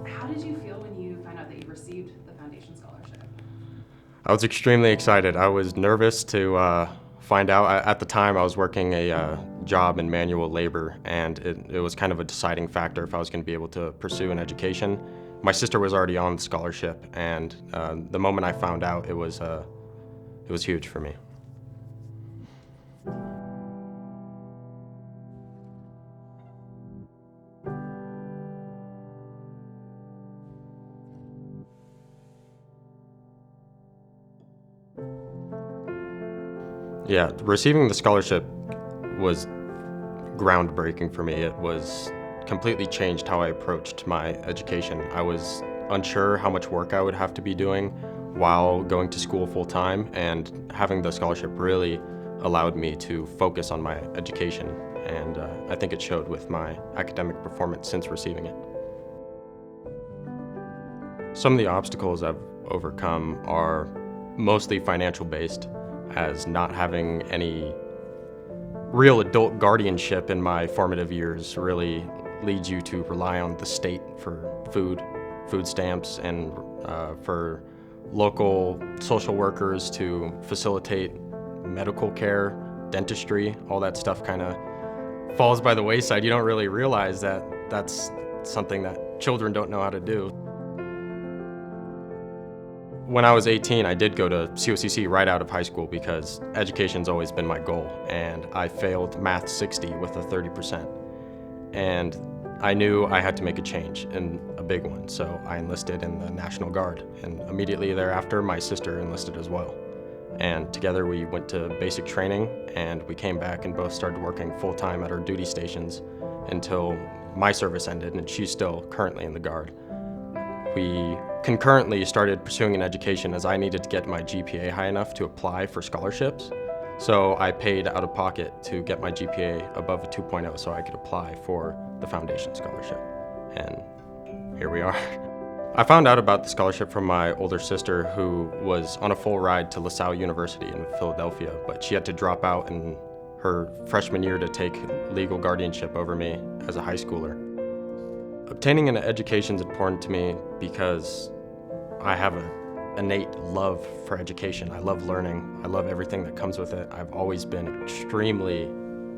How did you feel when you found out that you received the foundation scholarship? I was extremely excited. I was nervous to find out. At the time, I was working a job in manual labor, and it was kind of a deciding factor if I was going to be able to pursue an education. My sister was already on the scholarship, and the moment I found out, it was huge for me. Yeah, receiving the scholarship was groundbreaking for me. It was completely changed how I approached my education. I was unsure how much work I would have to be doing while going to school full time, and having the scholarship really allowed me to focus on my education, and I think it showed with my academic performance since receiving it. Some of the obstacles I've overcome are mostly financial based, as not having any real adult guardianship in my formative years really leads you to rely on the state for food stamps, and for local social workers to facilitate medical care, dentistry. All that stuff kind of falls by the wayside. You don't really realize that that's something that children don't know how to do. When I was 18, I did go to COCC right out of high school because education's always been my goal, and I failed Math 60 with a 30%. And I knew I had to make a change, and a big one, so I enlisted in the National Guard, and immediately thereafter my sister enlisted as well. And together we went to basic training, and we came back and both started working full-time at our duty stations until my service ended, and she's still currently in the Guard. We concurrently started pursuing an education as I needed to get my GPA high enough to apply for scholarships. So I paid out of pocket to get my GPA above a 2.0 so I could apply for the foundation scholarship. And here we are. I found out about the scholarship from my older sister, who was on a full ride to LaSalle University in Philadelphia, but she had to drop out in her freshman year to take legal guardianship over me as a high schooler. Obtaining an education is important to me because I have an innate love for education. I love learning. I love everything that comes with it. I've always been extremely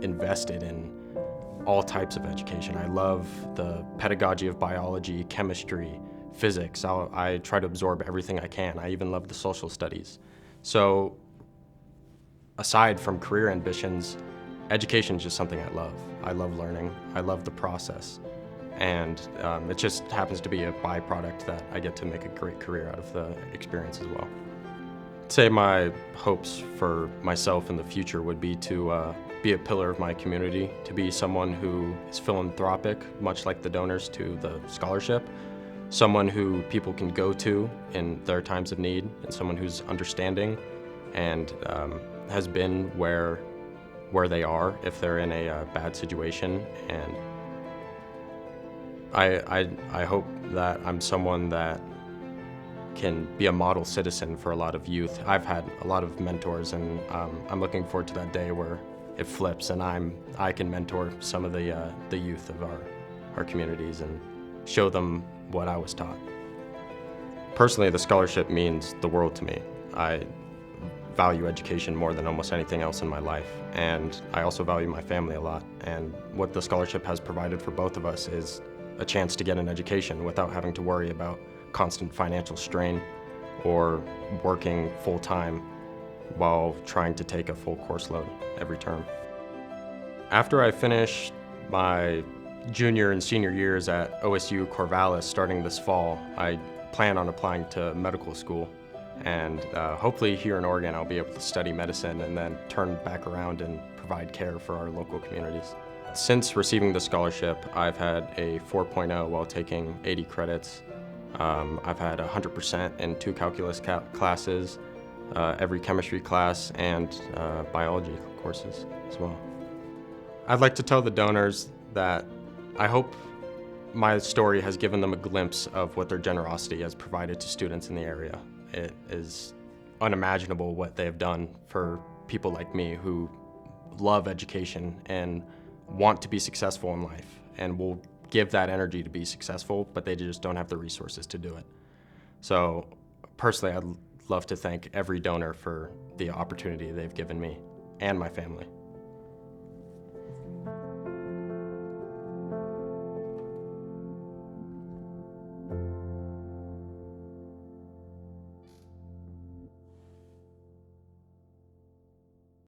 invested in all types of education. I love the pedagogy of biology, chemistry, physics. I try to absorb everything I can. I even love the social studies. So aside from career ambitions, education is just something I love. I love learning. I love the process. And it just happens to be a byproduct that I get to make a great career out of the experience as well. I'd say my hopes for myself in the future would be to be a pillar of my community, to be someone who is philanthropic, much like the donors to the scholarship, someone who people can go to in their times of need, and someone who's understanding and has been where they are if they're in a bad situation. And I hope that I'm someone that can be a model citizen for a lot of youth. I've had a lot of mentors, and I'm looking forward to that day where it flips and I can mentor some of the youth of our communities and show them what I was taught. Personally, the scholarship means the world to me. I value education more than almost anything else in my life, and I also value my family a lot. And what the scholarship has provided for both of us is a chance to get an education without having to worry about constant financial strain or working full-time while trying to take a full course load every term. After I finish my junior and senior years at OSU Corvallis starting this fall, I plan on applying to medical school, and hopefully here in Oregon I'll be able to study medicine and then turn back around and provide care for our local communities. Since receiving the scholarship, I've had a 4.0 while taking 80 credits. I've had 100% in 2 calculus classes, every chemistry class, and biology courses as well. I'd like to tell the donors that I hope my story has given them a glimpse of what their generosity has provided to students in the area. It is unimaginable what they have done for people like me who love education and want to be successful in life and will give that energy to be successful, but they just don't have the resources to do it. So personally, I'd love to thank every donor for the opportunity they've given me and my family.